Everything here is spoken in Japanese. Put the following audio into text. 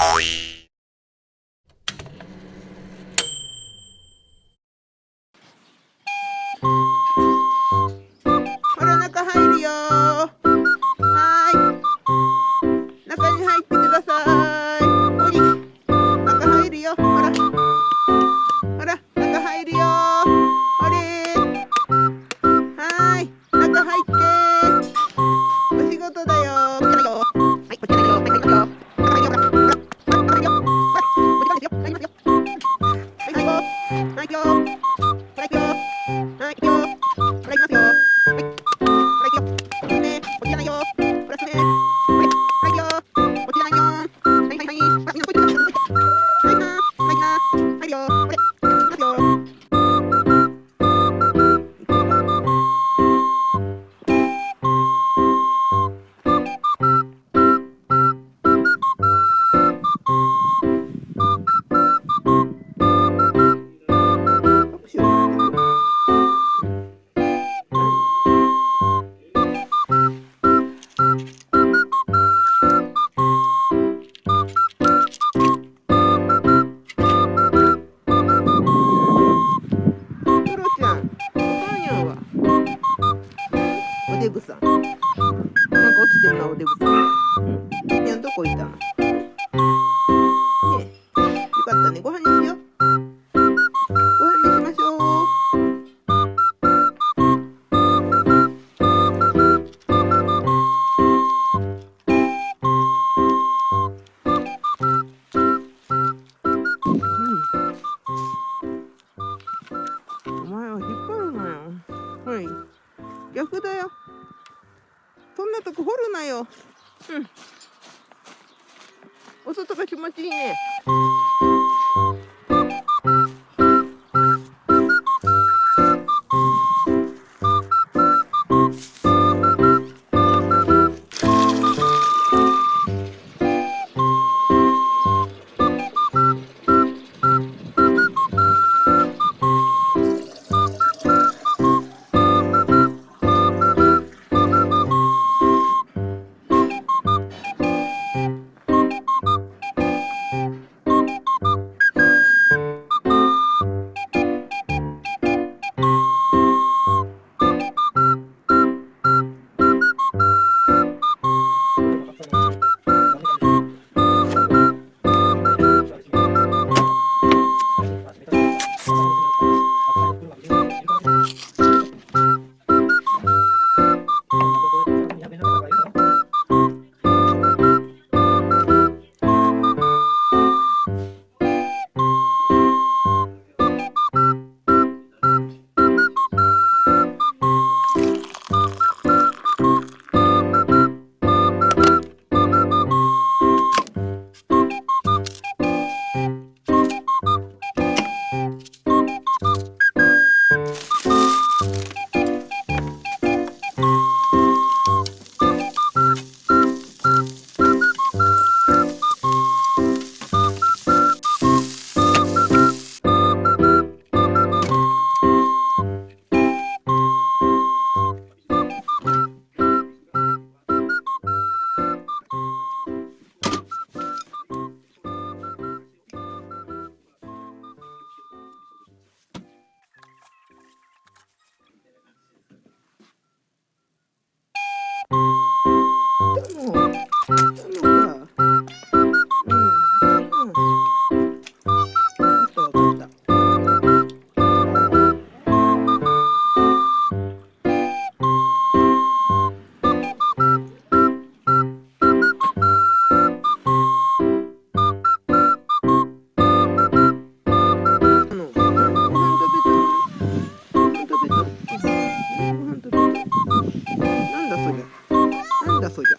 ほら、中入るよー。はーい。中に入ってください。ほり。中入るよ。ほら。ほら、中入るよー。ほれー。はーい。中入ってー。お仕事だよー。こっちだよ。はい、こっちだよ。はい、入りますよ。中入るよ。ほら。ほら。中入るよ。ほら。こっちなんですよ。入りますよ。はい、はい、行くよ。はい、行くよ。ほら、行くよ。はい、行くよ。ほら、行きますよ。はい。ほら、行くよ。進め。こっちじゃないよ。ほら、進め。はい、はい、行くよ。こっちじゃないよ。はい、はい、はい。ほら、みんなこっちだ。こっちだ。はい、な。はい、な。入るよ。これ。行きますよ。拍手をしてるよ。クロちゃん、おはんやんは。おデブさん。なんか落ちてるな、おデブさん。やん、どこ行ったの？ねえ、よかったね。ご飯にしよう。ご飯にしましょう。お前は引っ張るなよ。はい。逆だよ。そんなとこ掘るなよ。うん。お外が気持ちいいね。もう、か。うん。わかったわかった。ご飯食べたの？ご飯食べた？ご飯食べた？なんだそりゃ。なんだそりゃ。